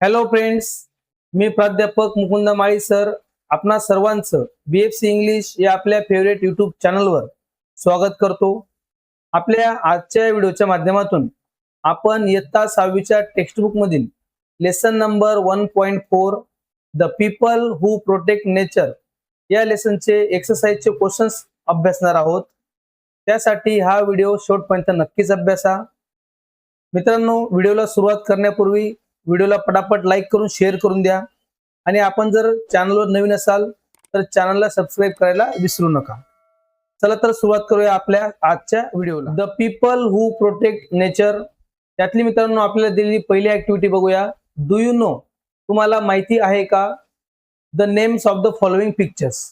Hello friends, मी प्राध्यापक मुकुंद माळी sir आपणा सर्वांचं BFC इंग्लिश या आपल्या फेवरेट यूट्यूब चॅनलवर स्वागत करतो। आपल्या आजच्या व्हिडिओच्या माध्यमातून आपण इयत्ता 6वीच्या टेक्स्टबुक मधील lesson number 1.4 the people who protect nature या लेसनचे एक्सरसाइजचे क्वेश्चन्स अभ्यासणार आहोत। त्यासाठी हा व्हिडिओ शेवटपर्यंत नक्कीच अभ्यासा। मित्रांनो, व्हिडिओला सुरुवात करण्यापूर्वी व्हिडिओला पटापट लाईक करून शेअर करून द्या आणि आपण जर चॅनलवर नवीन असाल तर चॅनलला सबस्क्राइब करायला विसरू नका। चला तर सुरुवात करूया आपल्या आजच्या व्हिडिओला। The people who protect nature त्यातली मित्रांनो आपल्याला दिलेली पहिली ऍक्टिव्हिटी बघूया। डू यू नो, तुम्हाला माहिती आहे का? The names of the following pictures,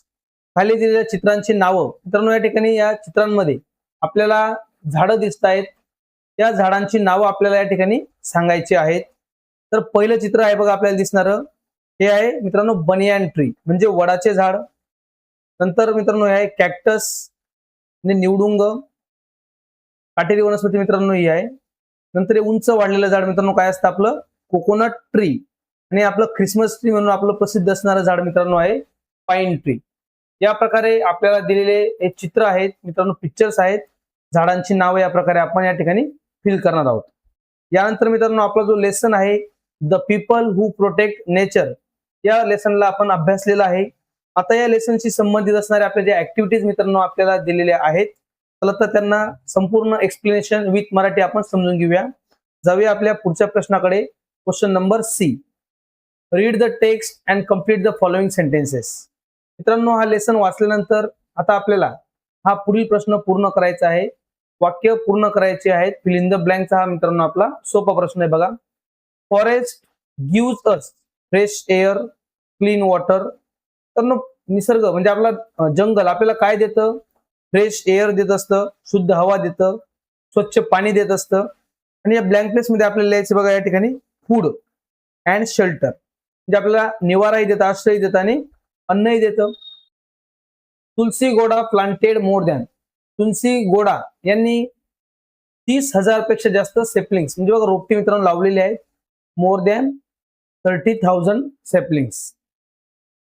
खाली दिलेल्या चित्रांची नावं। मित्रांनो या ठिकाणी या चित्रांमध्ये आपल्याला झाडं दिसत आहेत, त्या झाडांची नावं आपल्याला या ठिकाणी सांगायची आहेत। तर पहिलं चित्र आहे बघा आपल्याला दिसणारं, हे आहे मित्रांनो बनियान ट्री म्हणजे वडाचे झाड। नंतर मित्रांनो हे आहे कॅक्टस म्हणजे निवडुंग, काटेरी वनस्पती मित्रांनो ही आहे। नंतर हे उंच वाढलेलं झाड मित्रांनो काय असतं आपलं कोकोनट ट्री, आणि आपलं ख्रिसमस ट्री म्हणून आपलं प्रसिद्ध असणारं झाड मित्रांनो आहे पाईन ट्री। या प्रकारे आपल्याला दिलेले हे चित्र आहेत मित्रांनो, पिक्चर्स आहेत, झाडांची नावे या प्रकारे आपण या ठिकाणी फिल करणार आहोत। यानंतर मित्रांनो आपला जो लेसन आहे the people who protect nature या लेसनला आपण अभ्यासलेला आहे। आता या लेसनशी संबंधित असणारे आपले जे ऍक्टिव्हिटीज मित्रांनो आपल्याला दिलेल्या आहेत, चला तर त्यांना संपूर्ण एक्सप्लेनेशन विथ मराठी आपण समजून घेऊया। जाऊया आपल्या पुढच्या प्रश्नाकडे। Question number C, read the text and complete the following sentences. मित्रांनो हा लेसन वाचल्यानंतर आता आपल्याला हा पुढील प्रश्न पूर्ण करायचा आहे, वाक्य पूर्ण करायचे आहेत। फिल इन द ब्लँकचा हा मित्रांनो आपला सोपा प्रश्न आहे बघा। Forest gives us fresh air, clean water. तर निसर्ग म्हणजे आपला जंगल आपल्याला काय देतं? फ्रेश एअर देत असतं, शुद्ध हवा देतं, स्वच्छ पाणी देत असतं। आणि या ब्लँक प्लेस मध्ये आपल्याला लिहायचं बघा या ठिकाणी फूड अँड शेल्टर म्हणजे आपल्याला निवाराही देतं, आश्रय देतं आणि अन्नही देतं। तुलसी गोडा प्लांटेड मोर दॅन, तुलसी गोडा यांनी 30,000 पेक्षा जास्त सेपलिंग्स म्हणजे बघा रोपटी मित्रांनो लावलेली आहेत, मोर दॅन 30,000 सेपलिंग्स।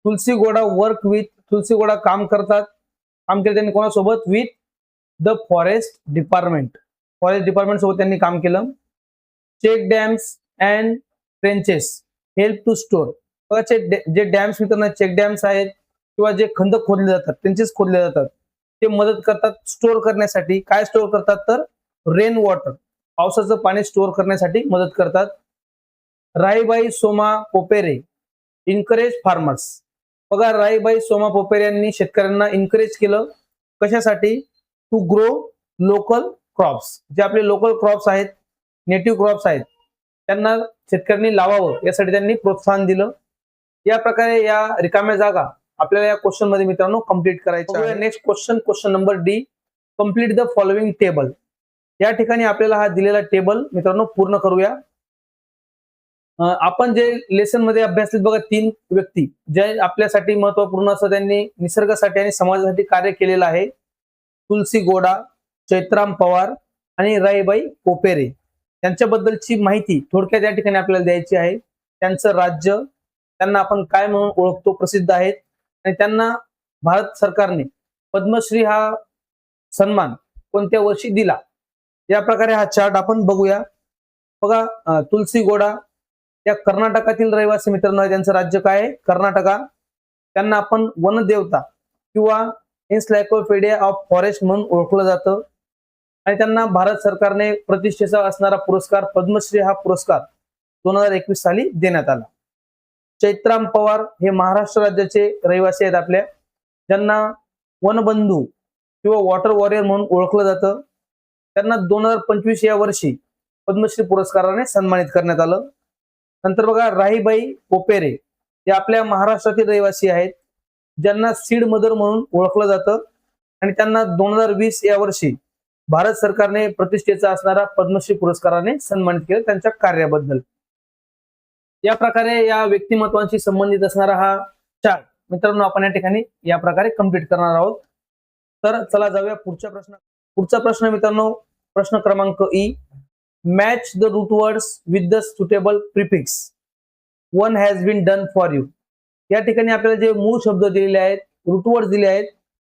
तुलसी गोडा वर्क विथ, तुलसी गोडा काम करतात, काम केलं त्यांनी कोणासोबत? With the forest department, forest department सोबत त्यांनी काम केलं। Check dams and trenches help to store, बघा जे डॅम्स मित्रांनो चेक डॅम्स आहेत किंवा जे खंदक खोदले जातात त्यांचेच खोदले जातात, ते मदत करतात स्टोअर करण्यासाठी। काय स्टोअर करतात? तर रेन वॉटर, पावसाचं पाणी स्टोअर करण्यासाठी मदत करतात। राईबाई सोमा पोपेरे इनकरेज फार्मर्स, बघा राईबाई सोमा पोपेरे यांनी शेतकऱ्यांना इनकरेज केलं कशासाठी? टू ग्रो लोकल क्रॉप्स, जे आपले लोकल क्रॉप्स आहेत, नेटिव्ह क्रॉप्स आहेत, त्यांना शेतकऱ्यांनी लावावं यासाठी त्यांनी प्रोत्साहन दिलं। या प्रकारे या रिकाम्या जागा आपल्याला या क्वेश्चन मध्ये मित्रांनो कंप्लीट करायचं आहे। Next question, question number D, complete the following table. या ठिकाणी आपल्याला हा दिलेला टेबल मित्रांनो पूर्ण करूया। आपण जे लेसन मध्ये अभ्यासलेत बघा 3 व्यक्ती जे आपल्यासाठी महत्वपूर्ण असं त्यांनी निसर्गासाठी आणि समाजासाठी कार्य केलेलं आहे, तुलसी गोडा, चैत्राम पवार आणि राईबाई पोपेरे। त्यांच्याबद्दलची माहिती थोडक्यात या ठिकाणी आपल्याला द्यायची आहे। त्यांचं राज्य, त्यांना आपण काय म्हणून ओळखतो, प्रसिद्ध आहेत, आणि त्यांना भारत सरकारने पद्मश्री हा सन्मान कोणत्या वर्षी दिला, या प्रकारे हा चार्ट आपण बघूया। बघा तुलसी गोडा या कर्नाटकातील रहिवासी मित्रांनो, त्यांचं राज्य काय आहे? कर्नाटका। त्यांना आपण वनदेवता किंवा एन्सायक्लोपीडिया ऑफ फॉरेस्ट म्हणून ओळखलं जातं, आणि त्यांना भारत सरकारने प्रतिष्ठेचा असणारा पुरस्कार पद्मश्री हा पुरस्कार 2021 साली देण्यात आला। चैत्राम पवार हे महाराष्ट्र राज्याचे रहिवासी आहेत आपल्या, ज्यांना वनबंधू किंवा वॉटर वॉरियर म्हणून ओळखलं जातं। त्यांना 2025 या वर्षी पद्मश्री पुरस्काराने सन्मानित करण्यात आलं। नंतर बघा राहीबाई पोपेरे हे आपल्या महाराष्ट्रातील रहिवासी आहेत, ज्यांना सीड मदर म्हणून ओळखलं जातं, आणि त्यांना 2020 या वर्षी भारत सरकारने प्रतिष्ठेचा असणारा पद्मश्री पुरस्काराने सन्मानित केलं त्यांच्या कार्याबद्दल। या प्रकारे या व्यक्तिमत्वांशी संबंधित असणारा हा चार्ट मित्रांनो आपण या ठिकाणी या प्रकारे कंप्लीट करणार आहोत। तर चला जाऊया पुढच्या प्रश्न। पुढचा प्रश्न मित्रांनो प्रश्न क्रमांक E, match the root words with the suitable prefix. One has been done for you. या ठिकाणी आपल्याला जे मूळ शब्द दिलेले आहेत, रूट वर्ड दिले आहेत,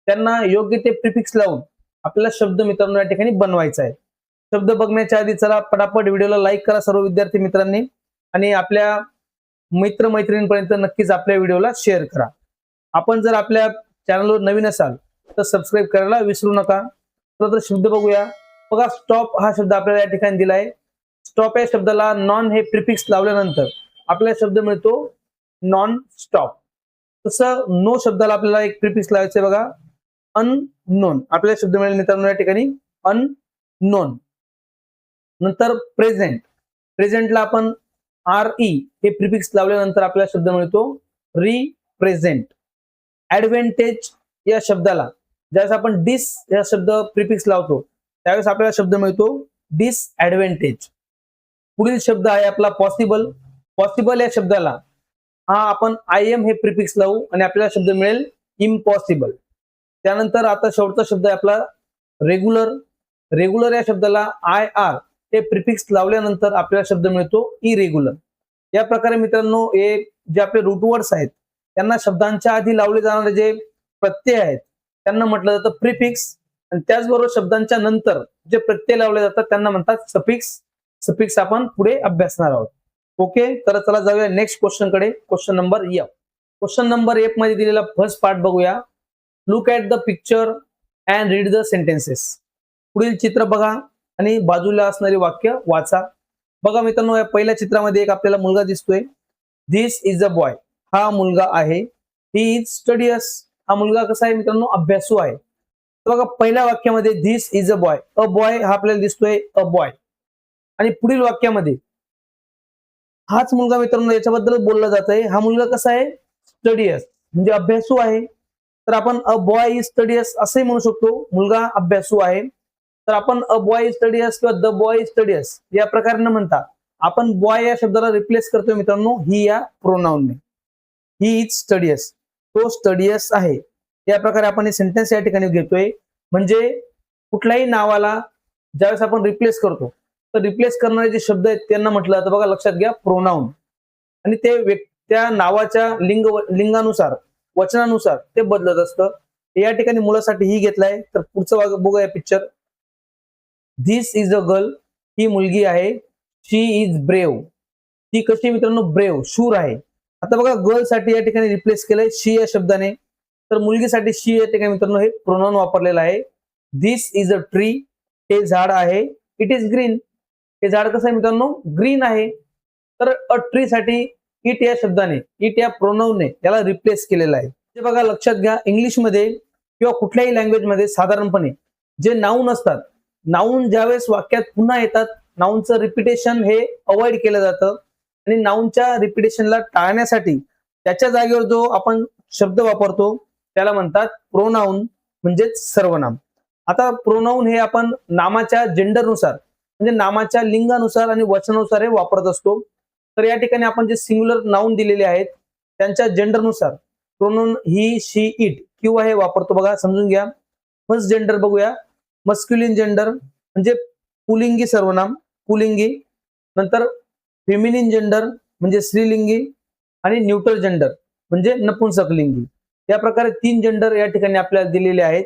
त्यांना योग्य ते प्रिफिक्स लावून आपल्याला शब्द मित्रांनो या ठिकाणी बनवायचा आहे. शब्द बघण्याच्या आधी चला पटापट व्हिडिओला लाईक करा सर्व विद्यार्थी मित्रांनी, आणि आपल्या मित्र मैत्रिणींपर्यंत नक्कीच आपल्या व्हिडिओला शेअर करा. आपण जर आपल्या चॅनलवर नवीन असाल तर सबस्क्राईब करायला विसरू नका. तर शब्द बघूया. बघा, स्टॉप हा शब्द आपल्याला या ठिकाणी दिला आहे. स्टॉप या शब्दाला नॉन हे प्रिफिक्स लावल्यानंतर आपल्याला शब्द मिळतो नॉन स्टॉप. तसं नो शब्दाला आपल्याला एक प्रिफिक्स लावायचं आहे बघा, अननोन. आपल्याला शब्द मिळेल मित्रांनो या ठिकाणी अननोन. नंतर प्रेझेंट. प्रेझेंटला आपण RE हे प्रिफिक्स लावल्यानंतर आपल्याला शब्द मिळतो रिप्रेझेंट. ऍडव्हान्टेज या शब्दाला ज्यावेळेस आपण डिस या शब्द प्रिफिक्स लावतो त्यावेळेस आपल्याला शब्द मिळतो डिसएडव्हान्टेज. पुढील शब्द आहे आपला पॉसिबल. पॉसिबल या शब्दाला हा आपण IM हे प्रिफिक्स लावू आणि आपल्याला शब्द मिळेल इम्पॉसिबल. त्यानंतर आता शेवटचा शब्द आहे आपला रेग्युलर. रेग्युलर या शब्दाला IR हे प्रिफिक्स लावल्यानंतर आपल्याला शब्द मिळतो इरेग्युलर. या प्रकारे मित्रांनो हे जे आपले रूट वर्ड्स आहेत त्यांना शब्दांच्या आधी लावले जाणारे जे प्रत्यय आहेत त्यांना म्हटलं जातं प्रिफिक्स, आणि त्याचबरोबर शब्दांच्या नंतर जे प्रत्यय लावले जातात त्यांना म्हणतात सफिक्स. सफिक्स आपण पुढे अभ्यासणार आहोत. ओके, तर चला जाऊया नेक्स्ट क्वेश्चन कडे. Question number F. Question number F मध्ये दिलेला फर्स्ट पार्ट बघूया. Look at the picture and read the sentences. पुढील चित्र बघा आणि बाजूला असणारी वाक्य वाचा. बघा मित्रांनो, या पहिल्या चित्रामध्ये एक आपल्याला मुलगा दिसतोय. This is a boy. हा मुलगा आहे. ही इज स्टडियस. हा मुलगा कसा आहे मित्रांनो, अभ्यासू आहे. तर बघा पहिल्या वाक्यामध्ये this is a boy. A boy हा आपल्याला दिसतोय, अ बॉय. आणि पुढील वाक्यामध्ये हाच मुलगा मित्रांनो याच्याबद्दल बोलला जात आहे. हा मुलगा कसा आहे, स्टडियस, म्हणजे अभ्यासू आहे. तर आपण अ बॉय इज स्टडियस असंही म्हणू शकतो, मुलगा अभ्यासू आहे. तर आपण अ बॉय इज स्टडियस किंवा द बॉय इज स्टडियस या प्रकारे न म्हणता आपण बॉय या शब्दाला रिप्लेस करतोय मित्रांनो ही या प्रोनाउनने. He is studious. तो स्टडियस आहे. या प्रकारे आपण हे सेंटेन्स या ठिकाणी घेतोय. म्हणजे कुठल्याही नावाला ज्यावेळेस आपण रिप्लेस करतो तर रिप्लेस करणारे जे शब्द आहेत त्यांना म्हटलं जातं बघा, लक्षात घ्या, प्रोनाउन. आणि ते त्या नावाच्या लिंगानुसार वचनानुसार ते बदलत असतं. या ठिकाणी मुलासाठी ही घेतलाय. तर पुढचं बघूया picture. This is a girl. ही मुलगी आहे. She is brave. ती कशी मित्रांनो, ब्रेव, शूर आहे. आता बघा गर्ल साठी या ठिकाणी रिप्लेस केलंय शी या शब्दाने. तर मुलगीसाठी शी या ठिकाणी मित्रांनो हे प्रोनाउन वापरलेलं आहे. This is a tree. हे झाड आहे. It is green. हे झाड कसं आहे मित्रांनो, ग्रीन आहे. तर अ ट्री साठी इट या शब्दाने, इट या प्रोनाउनने याला रिप्लेस केलेलं आहे. ते बघा लक्षात घ्या, इंग्लिशमध्ये किंवा कुठल्याही लँग्वेजमध्ये साधारणपणे जे नाऊन असतात, नाऊन ज्यावेळेस वाक्यात पुन्हा येतात नाऊनचं रिपिटेशन हे अवॉइड केलं जातं. आणि नाऊनच्या रिपिटेशनला टाळण्यासाठी त्याच्या जागेवर जो आपण शब्द वापरतो त्याला म्हणतात प्रोनाउन, म्हणजेच सर्वनाम. आता प्रोनाउन हे आपण नामाच्या जेंडरनुसार म्हणजे नामाच्या लिंगानुसार आणि वचनानुसार हे वापरत असतो. तर या ठिकाणी आपण जे सिंग्युलर नाऊन दिलेले आहेत त्यांच्या जेंडरनुसार प्रोनाउन ही, शी, इट किंवा हे वापरतो. बघा समजून घ्या. फर्स्ट जेंडर बघूया. मस्क्युलिन जेंडर म्हणजे पुलिंगी सर्वनाम, पुलिंगी. नंतर फेमिनिन जेंडर म्हणजे स्त्रीलिंगी, आणि न्यूट्रल जेंडर म्हणजे नपुंसकलिंगी. या प्रकारे 3 जेंडर या ठिकाणी आपल्याला दिलेले आहेत.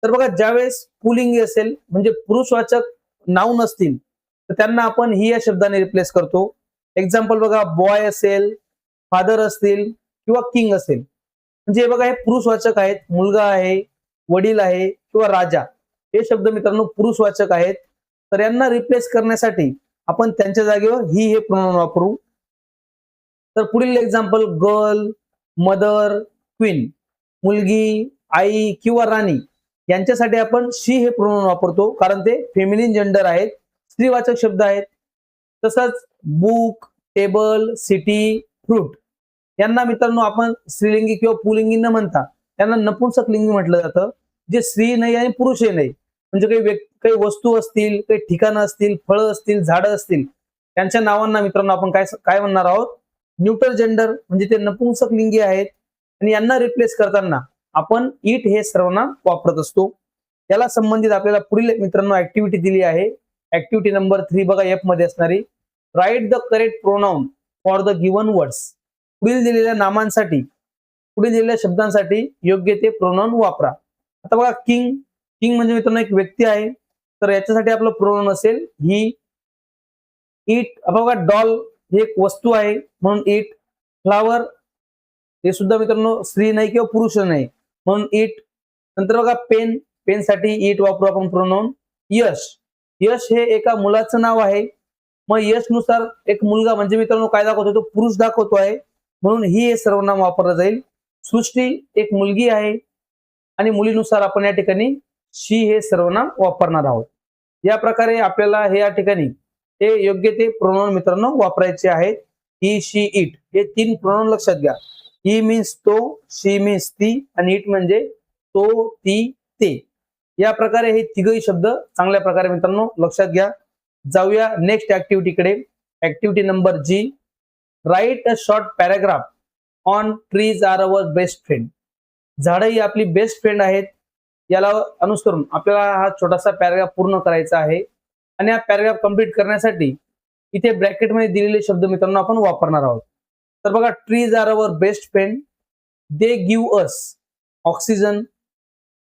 तर बघा ज्यावेळेस पुलिंगी असेल म्हणजे पुरुषवाचक नाऊन असतील तर त्यांना आपण ही या शब्दाने रिप्लेस करतो. एक्झाम्पल बघा, बॉय असेल, फादर असतील किंवा किंग असेल. म्हणजे बघा हे पुरुषवाचक आहेत. मुलगा आहे, वडील आहे किंवा राजा हे शब्द मित्रांनो पुरुषवाचक आहेत. तर यांना रिप्लेस करण्यासाठी आपण त्यांच्या जागेवर ही हे प्रोनाउन वापरू. तर पुढील एक्झाम्पल, गर्ल, मदर, क्वीन, मुलगी, आई किंवा राणी यांच्यासाठी आपण शी हे प्रोनाउन वापरतो कारण ते फेमिनिन जेंडर आहेत, स्त्रीवाचक शब्द आहेत. तसंच बुक, टेबल, सिटी, फ्रूट यांना मित्रांनो आपण स्त्रीलिंगी किंवा पुलिंगी न म्हणता त्यांना नपुंसकलिंगी म्हटलं जातं. जे स्त्री नाही आणि पुरुषही नाही. म्हणजे काही वस्तू असतील, काही ठिकाणं असतील, फळं असतील, झाडं असतील त्यांच्या नावांना मित्रांनो आपण काय म्हणणार आहोत, न्यूट्रल जेंडर म्हणजे ते नपुंसकलिंगी आहेत. आणि यांना रिप्लेस करताना आपण इट हे सर्वनाम वापरत असतो. याला संबंधित आपल्याला पुढील मित्रांनो ऍक्टिव्हिटी दिली आहे. ऍक्टिव्हिटी नंबर 3 बघा F मध्ये असणारी. Write the correct pronoun for the given words. पुढील दिलेल्या नामांसाठी, पुढील दिलेल्या शब्दांसाठी योग्य ते प्रोनाउन वापरा. आता बघा किंग, किंग म्हणजे मित्रांनो एक व्यक्ती आहे, तर याच्यासाठी आपलं प्रोनाउन असेल ही. इट, बघा डॉल ही एक वस्तू आहे म्हणून इट. फ्लावर हे सुद्धा मित्रांनो स्त्री नाही किंवा पुरुष नाही म्हणून इट. नंतर बघा पेन, पेन साठी इट वापरू आपण प्रोनाउन. यश, यश हे एका मुलाचं नाव आहे, मग यश नुसार एक मुलगा म्हणजे मित्रांनो काय दाखवतो, तो पुरुष दाखवतो आहे म्हणून ही हे सर्वनाम वापरलं जाईल. सृष्टी एक मुलगी आहे आणि मुलीनुसार आपण या ठिकाणी शी हे सर्वनाम वापरणार आहोत. या प्रकारे आपल्याला हे या ठिकाणी हे योग्य ते प्रोनाउन मित्रांनो वापरायचे आहेत. ही, शी, इट हे 3 प्रोनाउन लक्षात घ्या. ही मीन्स तो, शी मीन्स ती आणि इट म्हणजे तो, ती, ते. या प्रकारे हे तिघही शब्द चांगल्या प्रकारे मित्रांनो लक्षात घ्या. जाऊया नेक्स्ट ऍक्टिव्हिटीकडे. Activity number G, write a short paragraph on trees are our best friend. झाडं ही आपली बेस्ट फ्रेंड आहेत, याला अनुसरून आपल्याला हा छोटासा पॅराग्राफ पूर्ण करायचा आहे. आणि हा पॅराग्राफ कंप्लीट करण्यासाठी इथे ब्रॅकेटमध्ये दिलेले शब्द मित्रांनो आपण वापरणार आहोत. तर बघा, trees are our best friend, they give us oxygen,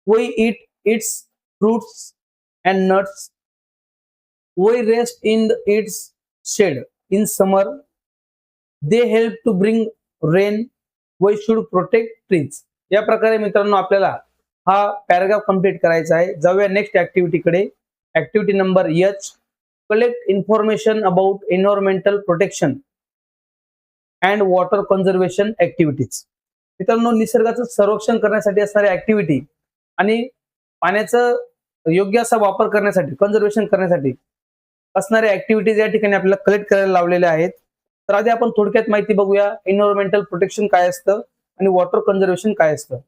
we eat its fruits and nuts, we rest in its shade in summer, they help to bring rain, we should protect trees. या प्रकारे मित्रांनो आपल्याला हा paragraph complete करायचा आहे. जाऊया next ऍक्टिव्हिटीकडे. Activity number H, collect information about environmental protection and water conservation activities. मित्रांनो निसर्गाचं संरक्षण करण्यासाठी असणाऱ्या ऍक्टिव्हिटी आणि पाण्याचं योग्य असा वापर करण्यासाठी, कन्झर्वेशन करण्यासाठी असणाऱ्या ऍक्टिव्हिटीज या ठिकाणी आपल्याला कलेक्ट करायला लावलेल्या आहेत. तर आधी आपण थोडक्यात माहिती बघूया. एन्व्हायरमेंटल प्रोटेक्शन काय असतं आणि वॉटर कन्झर्वेशन काय असतं.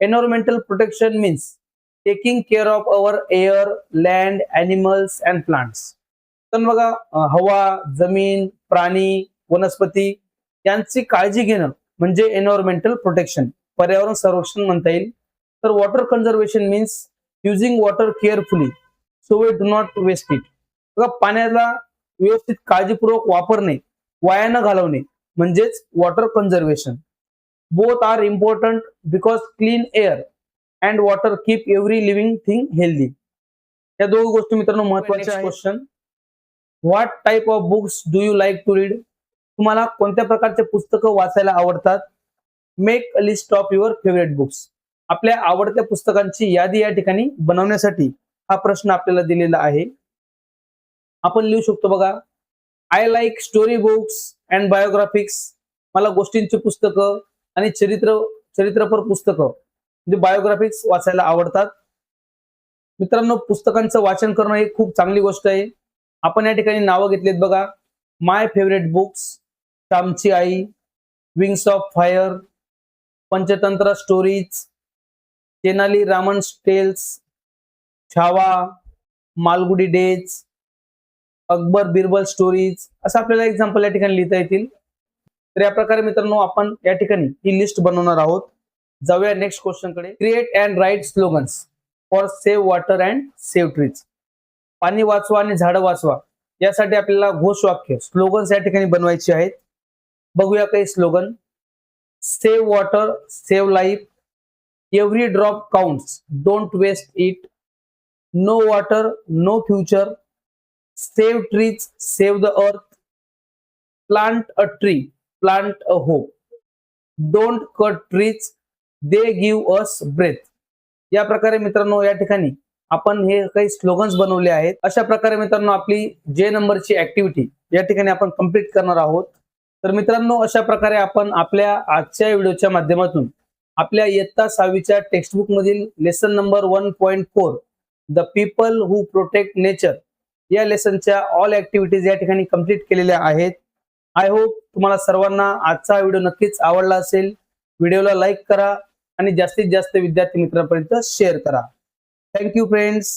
Environmental protection means taking care of our air, land, animals and plants. तर बघा हवा, जमीन, प्राणी, वनस्पती यांची काळजी घेणं म्हणजे एन्व्हायरमेंटल प्रोटेक्शन, पर्यावरण संरक्षण म्हणता येईल. तर water conservation means using water carefully so we do not waste it. बघा पाण्याला व्यवस्थित काळजीपूर्वक वापरणे, वाया न घालवणे म्हणजेच water conservation. Both are important because clean air and water keep every living thing healthy. या दोन गोष्टी मित्रांनो महत्वाच्या आहेत. Question, what type of books do you like to read. तुम्हाला कोणत्या प्रकारचे पुस्तकं वाचायला आवडतात. Make a list of your favourite books. आपल्या आवडत्या पुस्तकांची यादी या ठिकाणी बनवण्यासाठी हा प्रश्न आपल्याला दिलेला आहे. आपण लिहू शकतो बघा, I like story books and biographies. मला गोष्टींची पुस्तकं आणि चरित्रपर पुस्तकं म्हणजे बायोग्राफिक्स वाचायला आवडतात. मित्रांनो पुस्तकांचं वाचन करणं ही खूप चांगली गोष्ट आहे. आपण या ठिकाणी नावं घेतलीत बघा, माय फेवरेट बुक्स, श्यामची आई, wings of fire, Panchatantra stories, Tenali Raman tales, Chhava, Malgudi days, Akbar Birbal stories, असं आपल्याला एक्झाम्पल या ठिकाणी लिहिता येतील. तर या प्रकारे मित्रांनो आपण या ठिकाणी ही लिस्ट बनवणार आहोत. जाऊया नेक्स्ट क्वेश्चनकडे. Create and write slogans for save water and save trees. पाणी वाचवा आणि झाडं वाचवा यासाठी आपल्याला घोषवाक्य, स्लोगन्स या ठिकाणी बनवायचे आहेत. बघूया काही slogan. Save water, save life, every drop counts, don't waste it, no water no future, save trees, save the earth, plant a tree, plant a hope, don't cut trees, they give us breath. या प्रकारे मित्रांनो या ठिकाणी आपण हे काही slogans बनवले आहेत. अशा प्रकारे मित्रांनो आपली जे नंबरची ऍक्टिव्हिटी या ठिकाणी आपण कंप्लीट करणार आहोत. तर मित्रांनो अशा प्रकारे आपण आपल्या आजच्या व्हिडिओच्या माध्यमातून आपल्या इयत्ता 6वीच्या टेक्स्टबुक मधील lesson number 1.4 the people who protect nature या लेसनच्या ऑल ऍक्टिव्हिटीज या ठिकाणी कंप्लीट केलेल्या आहेत. आय होप तुम्हाला सर्वांना आजचा व्हिडिओ नक्कीच आवडला असेल. व्हिडिओला लाईक करा आणि जास्तीत जास्त विद्यार्थी मित्रांपर्यंत शेअर करा. Thank you friends.